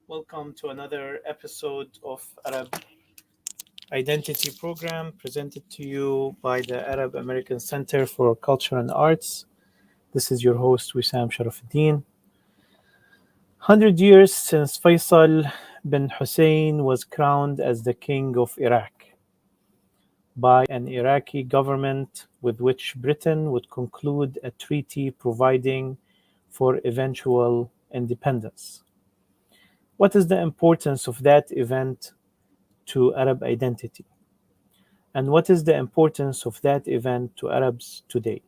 Welcome to another episode of Arab Identity Program presented to you by the Arab American Center for Culture and Arts. This is your host, Wissam Charafeddine. 100 years since Faisal bin Hussein was crowned as the King of Iraq by an Iraqi government with which Britain would conclude a treaty providing for eventual independence. What is the importance of that event to Arab identity? And what is the importance of that event to Arabs today?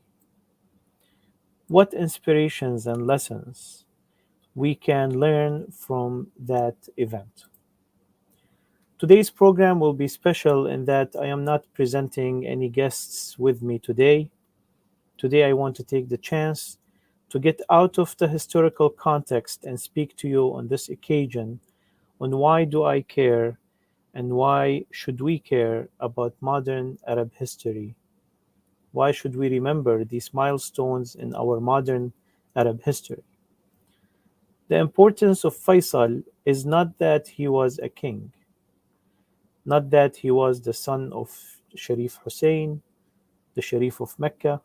What inspirations and lessons we can learn from that event? Today's program will be special in that I am not presenting any guests with me today. Today, I want to take the chance to get out of the historical context and speak to you on this occasion on why do I care and why should we care about modern Arab history? Why should we remember these milestones in our modern Arab history? The importance of Faisal is not that he was a king, not that he was the son of Sharif Hussein, the Sharif of Mecca,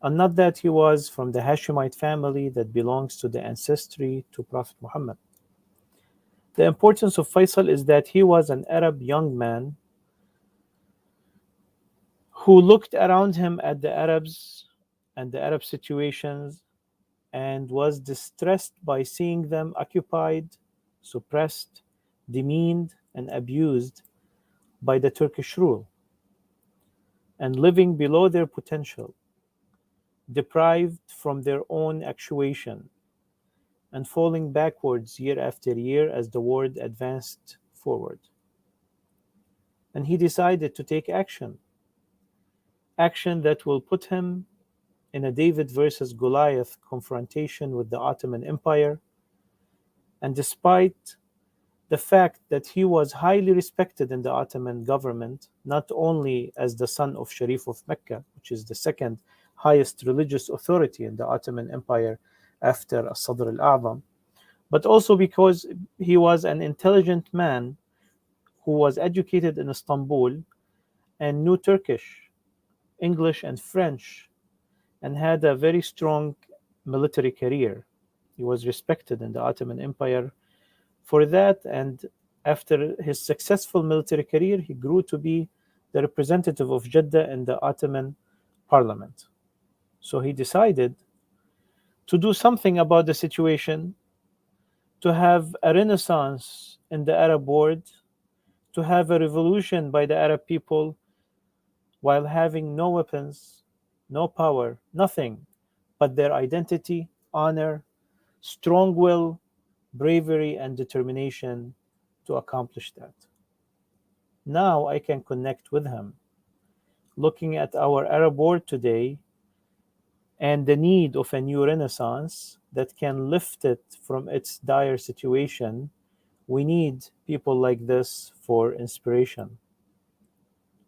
and not that he was from the Hashemite family that belongs to the ancestry to Prophet Muhammad. The importance of Faisal is that he was an Arab young man who looked around him at the Arabs and the Arab situations and was distressed by seeing them occupied, suppressed, demeaned, and abused by the Turkish rule and living below their potential, deprived from their own actuation, and falling backwards year after year as the world advanced forward. And he decided to take action that will put him in a David versus Goliath confrontation with the Ottoman Empire. And despite the fact that he was highly respected in the Ottoman government, not only as the son of Sharif of Mecca, which is the second highest religious authority in the Ottoman Empire after As-Sadr al-A'zam, but also because he was an intelligent man who was educated in Istanbul and knew Turkish, English, and French, and had a very strong military career. He was respected in the Ottoman Empire for that, and after his successful military career, he grew to be the representative of Jeddah in the Ottoman parliament. So he decided to do something about the situation, to have a renaissance in the Arab world, to have a revolution by the Arab people while having no weapons, no power, nothing but their identity, honor, strong will, bravery, and determination to accomplish that. Now I can connect with him. Looking at our Arab world today and the need of a new renaissance that can lift it from its dire situation, we need people like this for inspiration.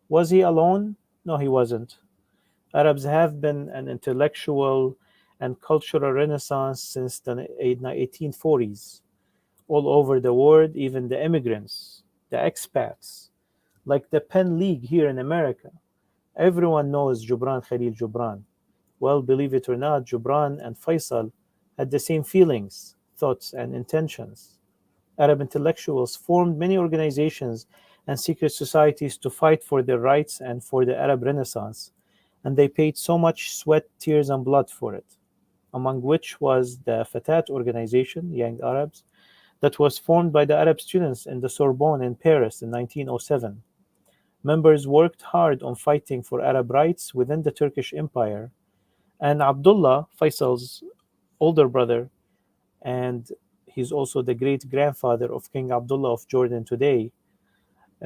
Was he alone? No, he wasn't. Arabs have been an intellectual and cultural renaissance since the 1840s. All over the world, even the immigrants, the expats, like the Pen League here in America. Everyone knows Gibran Khalil Gibran. Well, believe it or not, Gibran and Faisal had the same feelings, thoughts, and intentions. Arab intellectuals formed many organizations and secret societies to fight for their rights and for the Arab Renaissance, and they paid so much sweat, tears, and blood for it, among which was the Fatat organization, Young Arabs, that was formed by the Arab students in the Sorbonne in Paris in 1907. Members worked hard on fighting for Arab rights within the Turkish Empire, and Abdullah, Faisal's older brother, and he's also the great grandfather of King Abdullah of Jordan today.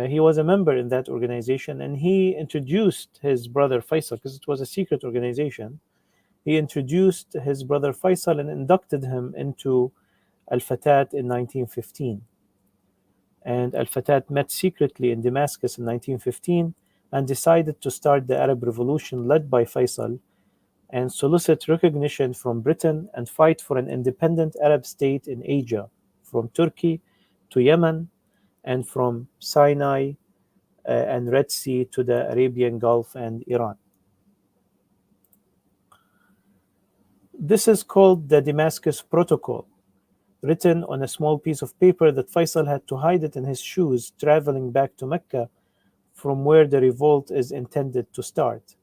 He was a member in that organization, and he introduced his brother Faisal, because it was a secret organization. He introduced his brother Faisal and inducted him into Al-Fatat in 1915. And Al-Fatat met secretly in Damascus in 1915 and decided to start the Arab Revolution led by Faisal and solicit recognition from Britain and fight for an independent Arab state in Asia, from Turkey to Yemen, and from Sinai and Red Sea to the Arabian Gulf and Iran. This is called the Damascus Protocol, written on a small piece of paper that Faisal had to hide it in his shoes traveling back to Mecca, from where the revolt is intended to start.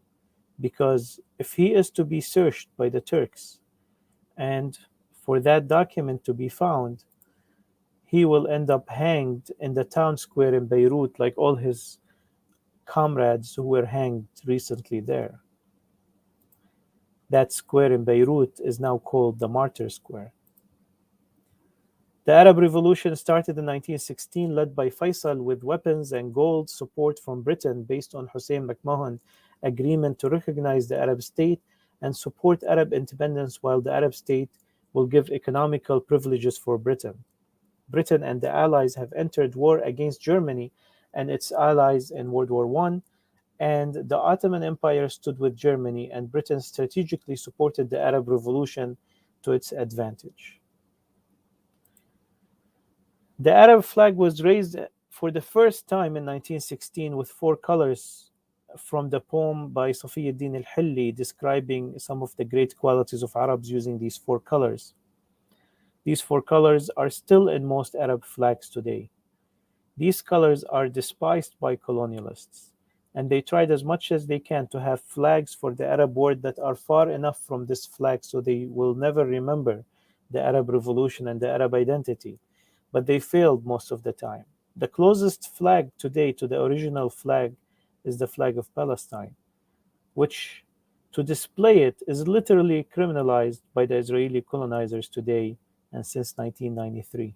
Because if he is to be searched by the Turks, and for that document to be found, he will end up hanged in the town square in Beirut like all his comrades who were hanged recently there. That square in Beirut is now called the Martyr Square. The Arab Revolution started in 1916, led by Faisal with weapons and gold support from Britain based on Hussein McMahon agreement to recognize the Arab state and support Arab independence, while the Arab state will give economical privileges for Britain. Britain and the Allies have entered war against Germany and its allies in World War I, and the Ottoman Empire stood with Germany, and Britain strategically supported the Arab Revolution to its advantage. The Arab flag was raised for the first time in 1916 with four colors from the poem by Safiuddin al-Hilli describing some of the great qualities of Arabs using these four colors. These four colors are still in most Arab flags today. These colors are despised by colonialists, and they tried as much as they can to have flags for the Arab world that are far enough from this flag so they will never remember the Arab Revolution and the Arab identity, but they failed most of the time. The closest flag today to the original flag is the flag of Palestine, which to display it is literally criminalized by the Israeli colonizers today and since 1993.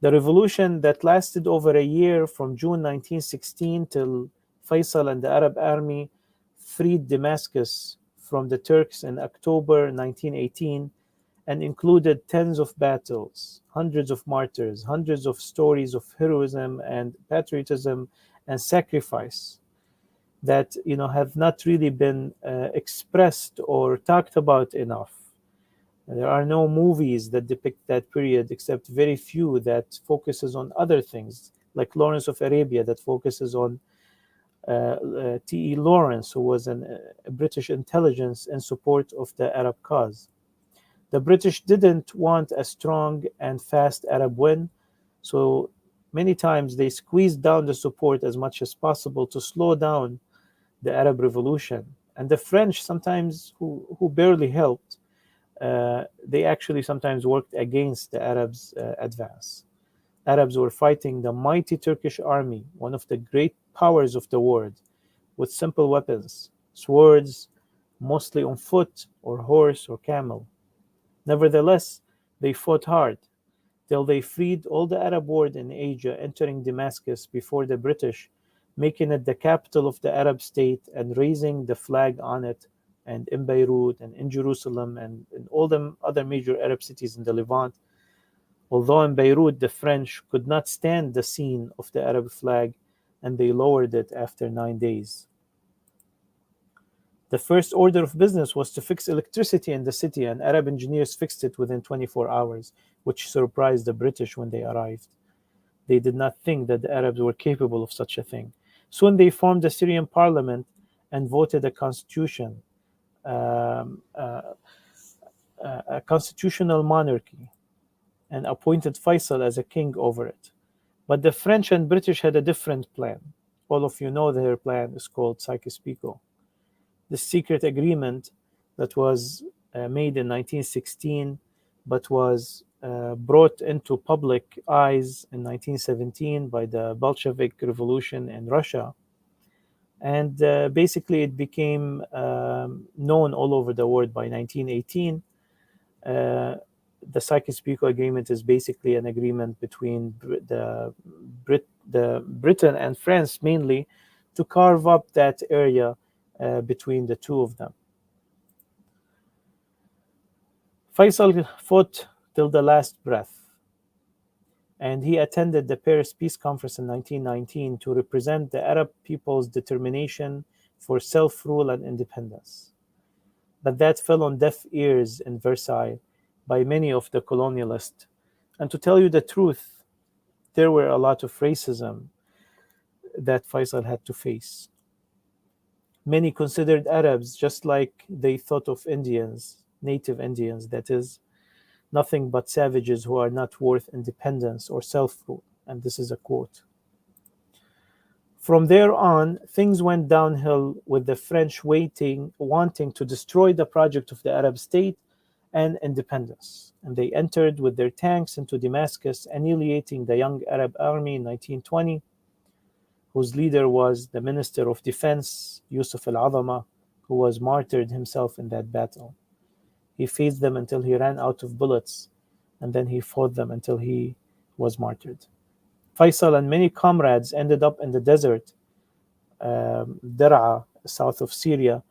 The revolution that lasted over a year from June 1916 till Faisal and the Arab army freed Damascus from the Turks in October 1918 and included tens of battles, hundreds of martyrs, hundreds of stories of heroism and patriotism and sacrifice that have not really been expressed or talked about enough. There are no movies that depict that period except very few that focuses on other things, like Lawrence of Arabia that focuses on T.E. Lawrence, who was a British intelligence in support of the Arab cause. The British didn't want a strong and fast Arab win, so many times they squeezed down the support as much as possible to slow down the Arab Revolution. And the French sometimes, who barely helped, they actually sometimes worked against the Arabs' advance. Arabs were fighting the mighty Turkish army, one of the great powers of the world, with simple weapons, swords, mostly on foot or horse or camel. Nevertheless, they fought hard till they freed all the Arab world in Asia, entering Damascus before the British, making it the capital of the Arab state and raising the flag on it, and in Beirut and in Jerusalem and in all the other major Arab cities in the Levant. Although in Beirut the French could not stand the scene of the Arab flag and they lowered it after 9 days. The first order of business was to fix electricity in the city, and Arab engineers fixed it within 24 hours, which surprised the British when they arrived. They did not think that the Arabs were capable of such a thing. Soon they formed the Syrian parliament and voted a constitution, a constitutional monarchy, and appointed Faisal as a king over it. But the French and British had a different plan. All of you know their plan is called Sykes-Picot. The secret agreement that was made in 1916 but was brought into public eyes in 1917 by the Bolshevik Revolution in Russia. And basically it became known all over the world by 1918. The Sykes-Picot Agreement is basically an agreement between Britain and France mainly to carve up that area between the two of them. Faisal fought till the last breath, and he attended the Paris Peace Conference in 1919 to represent the Arab people's determination for self-rule and independence. But that fell on deaf ears in Versailles by many of the colonialists, And to tell you the truth, there were a lot of racism that Faisal had to face. Many considered Arabs just like they thought of Indians, native Indians, that is, nothing but savages who are not worth independence or self rule. And this is a quote. From there on, things went downhill with the French wanting to destroy the project of the Arab state and independence. And they entered with their tanks into Damascus, annihilating the young Arab army in 1920, whose leader was the Minister of Defense, Yusuf al-Azama, who was martyred himself in that battle. He faced them until he ran out of bullets, and then he fought them until he was martyred. Faisal and many comrades ended up in the desert, Dar'a, south of Syria,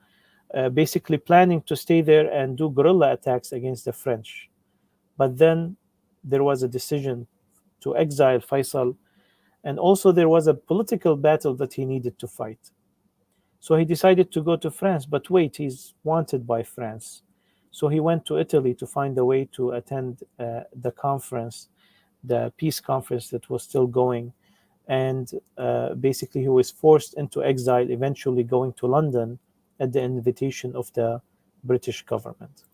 basically planning to stay there and do guerrilla attacks against the French. But then there was a decision to exile Faisal, and also there was a political battle that he needed to fight. So he decided to go to France, but wait, he's wanted by France. So he went to Italy to find a way to attend the conference, the peace conference that was still going. And basically, he was forced into exile, eventually going to London at the invitation of the British government.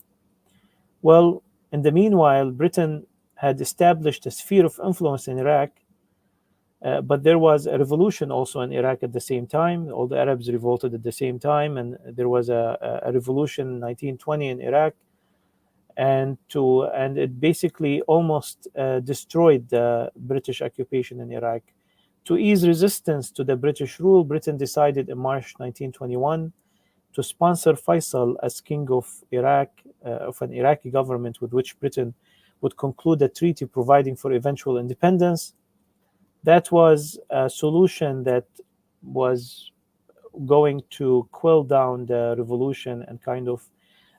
Well, in the meanwhile, Britain had established a sphere of influence in Iraq, but there was a revolution also in Iraq at the same time. All the Arabs revolted at the same time, and there was a revolution in 1920 in Iraq, and it basically almost destroyed the British occupation in Iraq. To ease resistance to the British rule, Britain decided in March 1921 to sponsor Faisal as king of Iraq, of an Iraqi government with which Britain would conclude a treaty providing for eventual independence. That was a solution that was going to quell down the revolution and kind of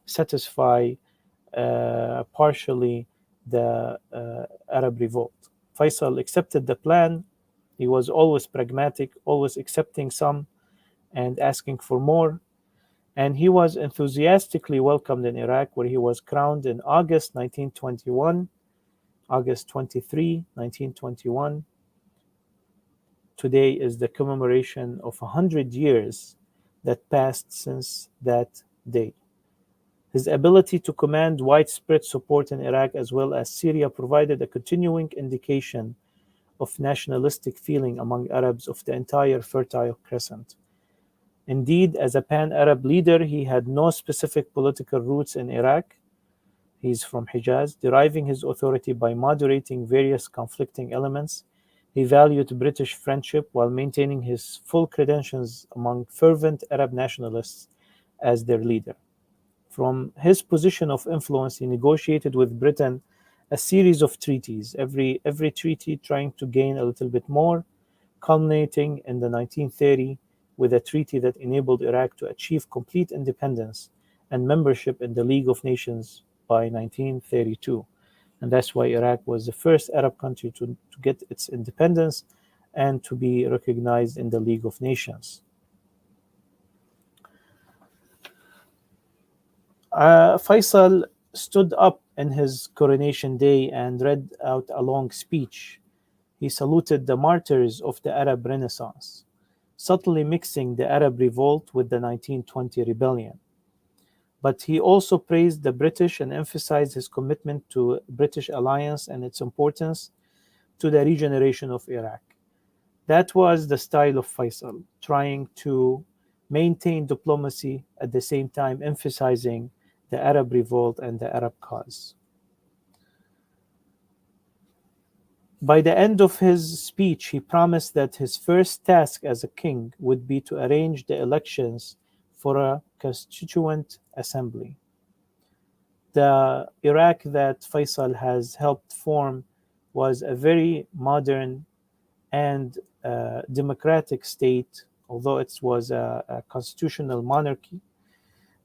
satisfy partially the Arab revolt. Faisal accepted the plan. He was always pragmatic, always accepting some and asking for more. And he was enthusiastically welcomed in Iraq, where he was crowned in August 1921, August 23, 1921. Today is the commemoration of 100 years that passed since that day. His ability to command widespread support in Iraq as well as Syria provided a continuing indication of nationalistic feeling among Arabs of the entire Fertile Crescent. Indeed, as a pan-Arab leader, he had no specific political roots in Iraq. He's from Hijaz, deriving his authority by moderating various conflicting elements. He valued British friendship while maintaining his full credentials among fervent Arab nationalists as their leader. From his position of influence, he negotiated with Britain a series of treaties, every treaty trying to gain a little bit more, culminating in the 1930 with a treaty that enabled Iraq to achieve complete independence and membership in the League of Nations by 1932. And that's why Iraq was the first Arab country to get its independence and to be recognized in the League of Nations. Faisal stood up in his coronation day and read out a long speech. He saluted the martyrs of the Arab Renaissance, subtly mixing the Arab revolt with the 1920 rebellion. But he also praised the British and emphasized his commitment to British alliance and its importance to the regeneration of Iraq. That was the style of Faisal, trying to maintain diplomacy at the same time emphasizing the Arab revolt and the Arab cause. By the end of his speech, he promised that his first task as a king would be to arrange the elections for a constituent assembly. The Iraq that Faisal has helped form was a very modern and democratic state, although it was a constitutional monarchy,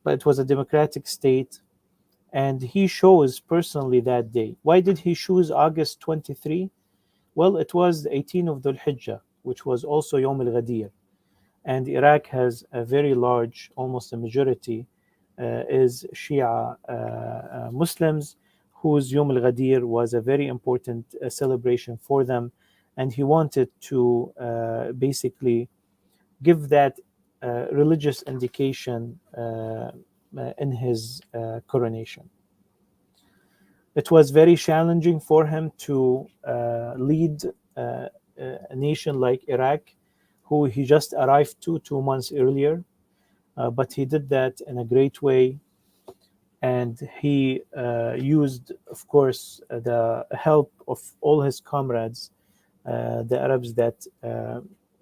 but it was a democratic state. And he chose personally that day. Why did he choose August 23? Well, it was the 18th of Dhul Hijjah, which was also Yom al-Ghadir. And Iraq has a very large, almost a majority, is Shia Muslims whose Yom al Ghadir was a very important celebration for them, and he wanted to basically give that religious indication in his coronation. It was very challenging for him to lead a nation like Iraq, who he just arrived to 2 months earlier, but he did that in a great way. And he used, of course, the help of all his comrades, the Arabs that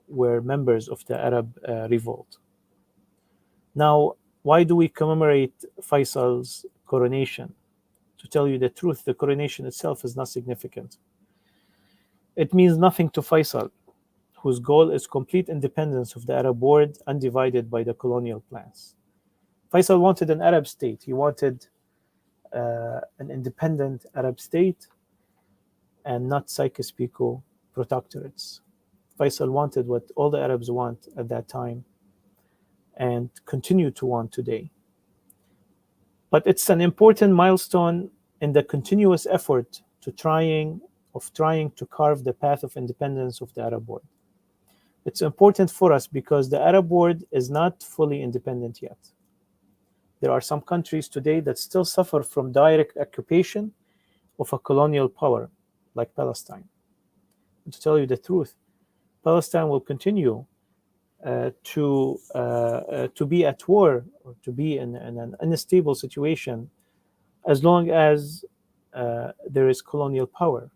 were members of the Arab revolt. Now, why do we commemorate Faisal's coronation? To tell you the truth, the coronation itself is not significant. It means nothing to Faisal, whose goal is complete independence of the Arab world, undivided by the colonial plans. Faisal wanted an Arab state. He wanted an independent Arab state and not Sykes-Picot protectorates. Faisal wanted what all the Arabs want at that time and continue to want today. But it's an important milestone in the continuous effort to trying to carve the path of independence of the Arab world. It's important for us because the Arab world is not fully independent yet. There are some countries today that still suffer from direct occupation of a colonial power, like Palestine. And to tell you the truth, Palestine will continue to be at war or to be in an unstable situation as long as there is colonial power.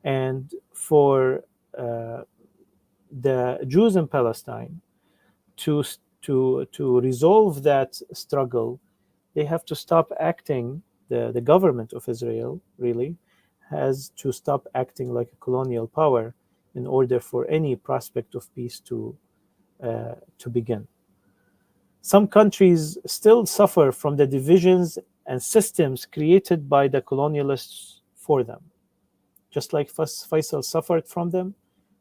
And for the Jews in Palestine to resolve that struggle, they have to stop acting. The government of Israel really has to stop acting like a colonial power in order for any prospect of peace to begin. Some countries still suffer from the divisions and systems created by the colonialists for them. Just like Faisal suffered from them,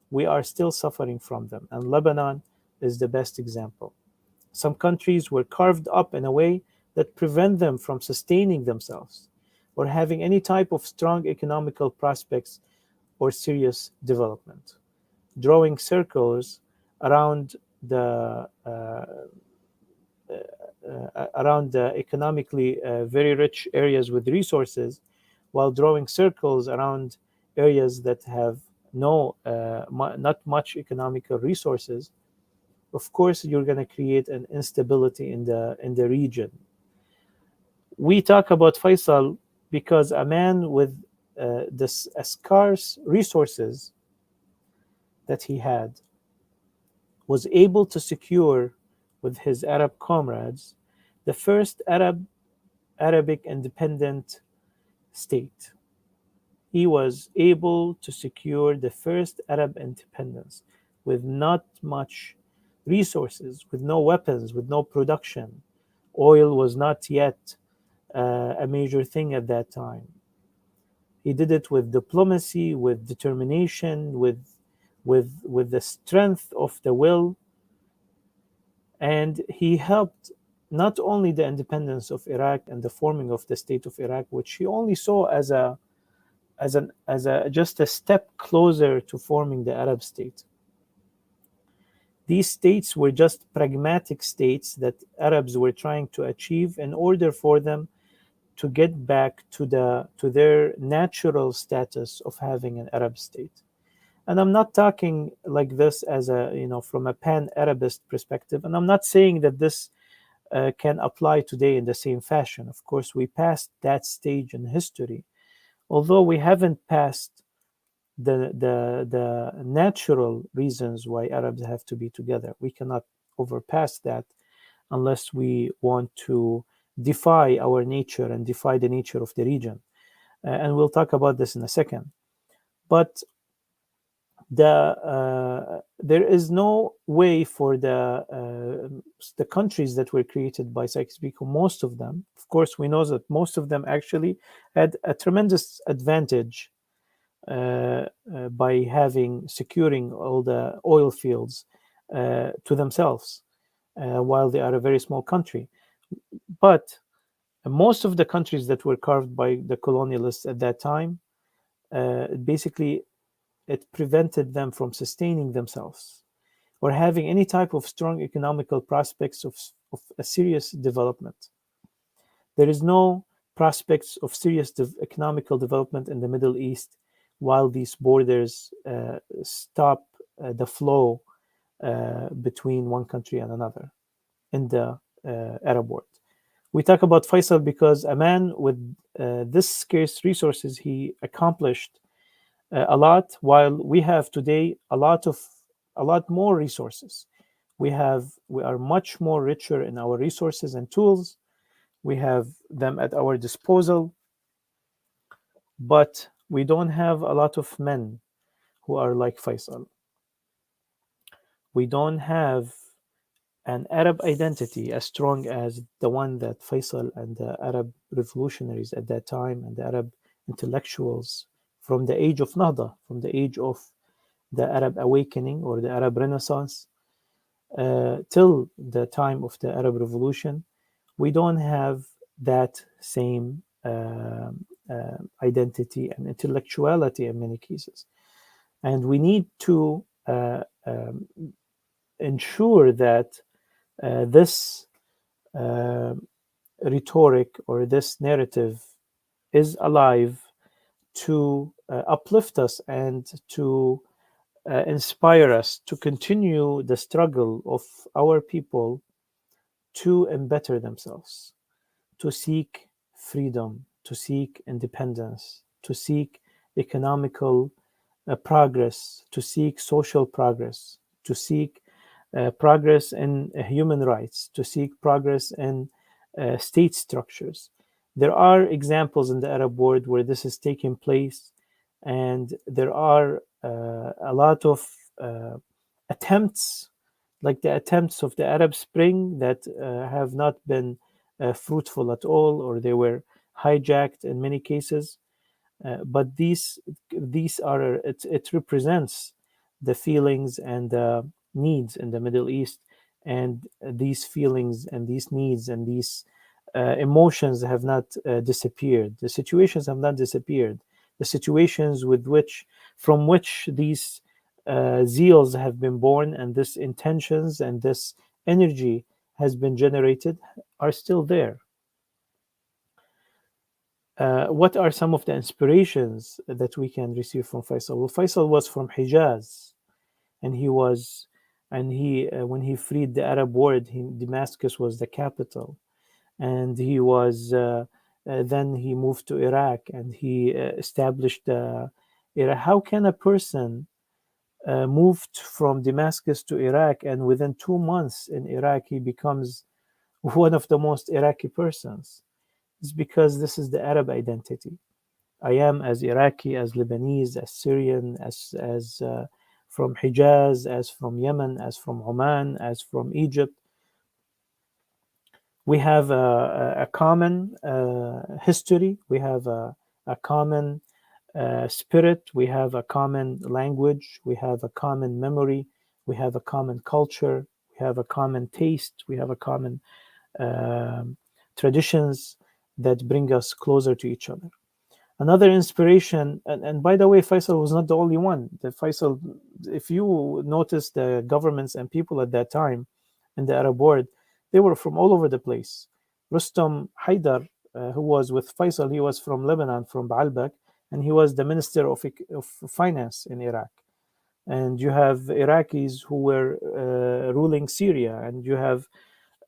we are still suffering from them. And Lebanon is the best example. Some countries were carved up in a way that prevent them from sustaining themselves or having any type of strong economical prospects or serious development. Drawing circles around the economically very rich areas with resources, while drawing circles around areas that have not much economical resources, of course you're going to create an instability in the region. We talk about Faisal because a man with this scarce resources that he had was able to secure with his Arab comrades the first Arabic independent state. He was able to secure the first Arab independence with not much resources, with no weapons, with no production. Oil was not yet a major thing at that time. He did it with diplomacy, with determination, with the strength of the will, and he helped not only the independence of Iraq and the forming of the state of Iraq, which he only saw as just a step closer to forming the Arab state. These states were just pragmatic states that Arabs were trying to achieve in order for them to get back to their natural status of having an Arab state. And I'm not talking like this as from a pan-Arabist perspective. And I'm not saying that this can apply today in the same fashion. Of course, we passed that stage in history, although we haven't passed the natural reasons why Arabs have to be together. We cannot overpass that unless we want to defy our nature and defy the nature of the region. And we'll talk about this in a second. But there is no way for the countries that were created by Sykes-Picot, most of them, of course, we know that most of them actually had a tremendous advantage by securing all the oil fields to themselves, while they are a very small country. But And most of the countries that were carved by the colonialists at that time, basically, it prevented them from sustaining themselves or having any type of strong economical prospects of a serious development. There is no prospects of serious economical development in the Middle East while these borders stop the flow between one country and another in the Arab world. We talk about Faisal because a man with this scarce resources, he accomplished a lot, while we have today a lot more resources. We are much more richer in our resources and tools. We have them at our disposal, but we don't have a lot of men who are like Faisal. We don't have an Arab identity as strong as the one that Faisal and the Arab revolutionaries at that time and the Arab intellectuals from the age of Nahda, from the age of the Arab awakening or the Arab Renaissance, till the time of the Arab Revolution, we don't have that same identity and intellectuality in many cases. And we need to ensure that this uh, rhetoric or this narrative is alive to uplift us and to inspire us to continue the struggle of our people to better themselves, to seek freedom, to seek independence, to seek economical progress, to seek social progress, to seek progress in human rights, to seek progress in state structures. There are examples in the Arab world where this is taking place, and there are a lot of attempts, like the attempts of the Arab Spring, that have not been fruitful at all, or they were hijacked in many cases. But these are it represents the feelings and the needs in the Middle East, and these feelings and these needs and these emotions have not disappeared. The situations have not disappeared. The situations from which these zeals have been born, and this intentions and this energy has been generated, are still there. What are some of the inspirations that we can receive from Faisal? Well, Faisal was from Hijaz, and when he freed the Arab world, Damascus was the capital, and he was then he moved to Iraq, and he established Iraq. How can a person moved from Damascus to Iraq, and within 2 months in Iraq he becomes one of the most Iraqi persons? It's because this is the Arab identity. I am as Iraqi, as Lebanese, as Syrian, as from Hijaz, as from Yemen, as from Oman, as from Egypt. We have a common history. We have a common spirit. We have a common language. We have a common memory. We have a common culture. We have a common taste. We have a common traditions that bring us closer to each other. Another inspiration, and by the way, Faisal was not the only one. The Faisal, if you notice the governments and people at that time in the Arab world, they were from all over the place. Rustam Haidar, who was with Faisal, he was from Lebanon, from Baalbek, and he was the Minister of Finance in Iraq. And you have Iraqis who were ruling Syria, and you have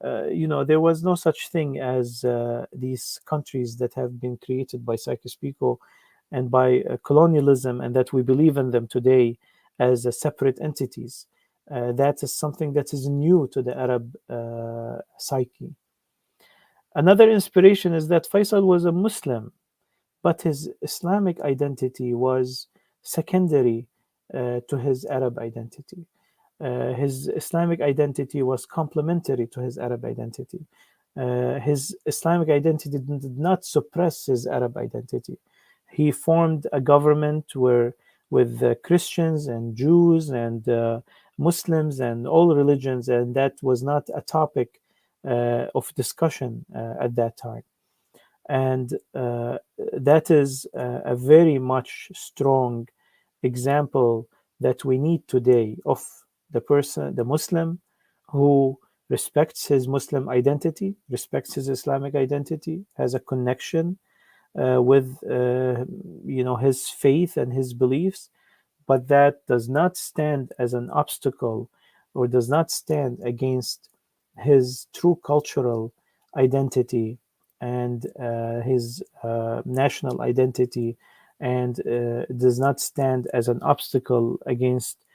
there was no such thing as these countries that have been created by Sykes-Picot and by colonialism, and that we believe in them today as separate entities. That is something that is new to the Arab psyche. Another inspiration is that Faisal was a Muslim, but his Islamic identity was secondary to his Arab identity. His Islamic identity was complementary to his Arab identity. His Islamic identity did not suppress his Arab identity. He formed a government with Christians and Jews and Muslims and all religions, and that was not a topic of discussion at that time. And that is a very much strong example that we need today of the person, the Muslim, who respects his Muslim identity, respects his Islamic identity, has a connection with his faith and his beliefs, but that does not stand as an obstacle or does not stand against his true cultural identity and his national identity, and does not stand as an obstacle against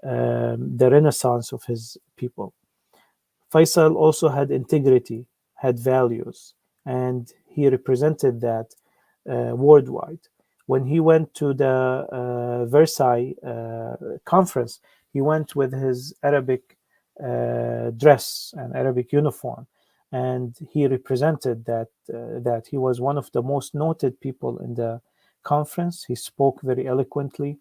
the renaissance of his people. Faisal also had integrity, had values, and he represented that worldwide. When he went to the Versailles conference, he went with his Arabic dress and Arabic uniform, and he represented that he was one of the most noted people in the conference. He spoke very eloquently,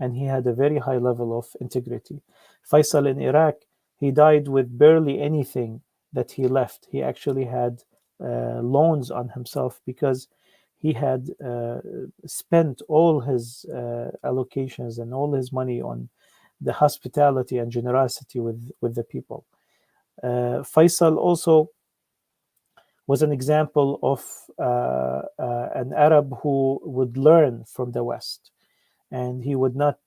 and he had a very high level of integrity. Faisal in Iraq, he died with barely anything that he left. He actually had loans on himself because he had spent all his allocations and all his money on the hospitality and generosity with the people. Faisal also was an example of an Arab who would learn from the West, and he would not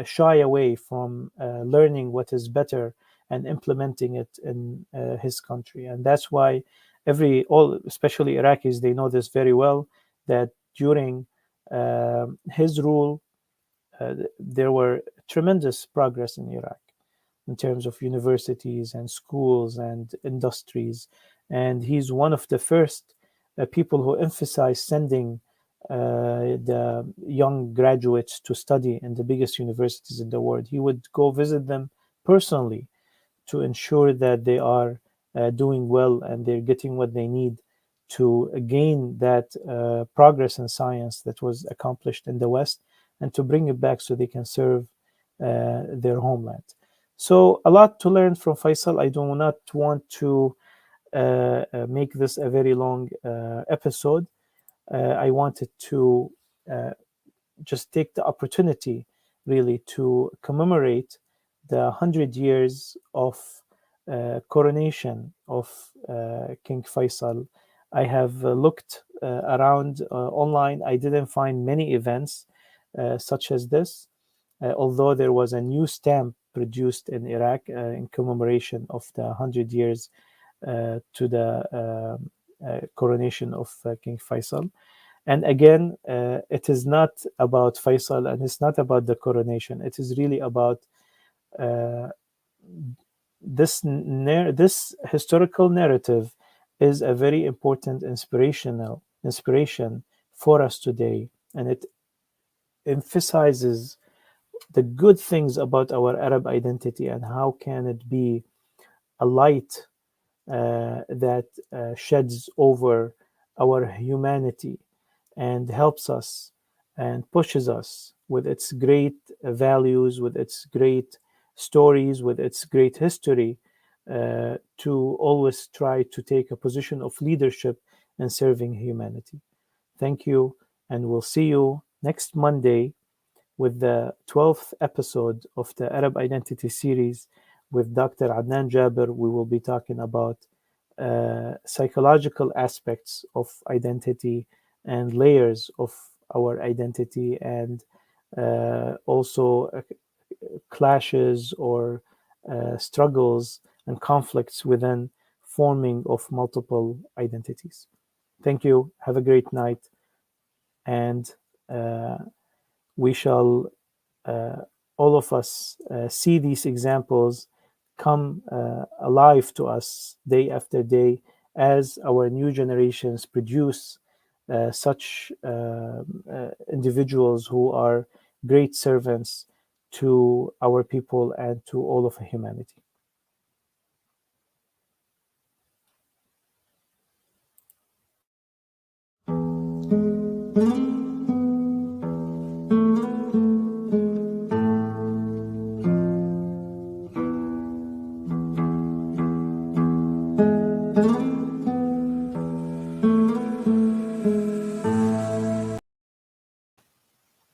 shy away from learning what is better and implementing it in his country. And that's why especially Iraqis, they know this very well, that during his rule, there were tremendous progress in Iraq in terms of universities and schools and industries. And he's one of the first people who emphasized sending the young graduates to study in the biggest universities in the world. He would go visit them personally to ensure that they are doing well and they're getting what they need to gain that progress in science that was accomplished in the West, and to bring it back so they can serve their homeland. So, a lot to learn from Faisal. I do not want to make this a very long episode. I wanted to uh, just take the opportunity really to commemorate the 100 years of coronation of King Faisal. I have looked around online. I didn't find many events such as this, although there was a new stamp produced in Iraq in commemoration of the 100 years to the coronation of King Faisal. And again, it is not about Faisal and it's not about the coronation. It is really about uh, this historical narrative is a very important inspiration for us today, and it emphasizes the good things about our Arab identity and how can it be a light that sheds over our humanity and helps us and pushes us with its great values, with its great stories, with its great history, to always try to take a position of leadership in serving humanity. Thank you, and we'll see you next Monday with the 12th episode of the Arab Identity series with Dr. Adnan Jaber. We will be talking about psychological aspects of identity and layers of our identity, and also clashes or struggles and conflicts within forming of multiple identities. Thank you. Have a great night, and uh, we shall uh, all of us see these examples come alive to us day after day as our new generations produce such individuals who are great servants to our people and to all of humanity.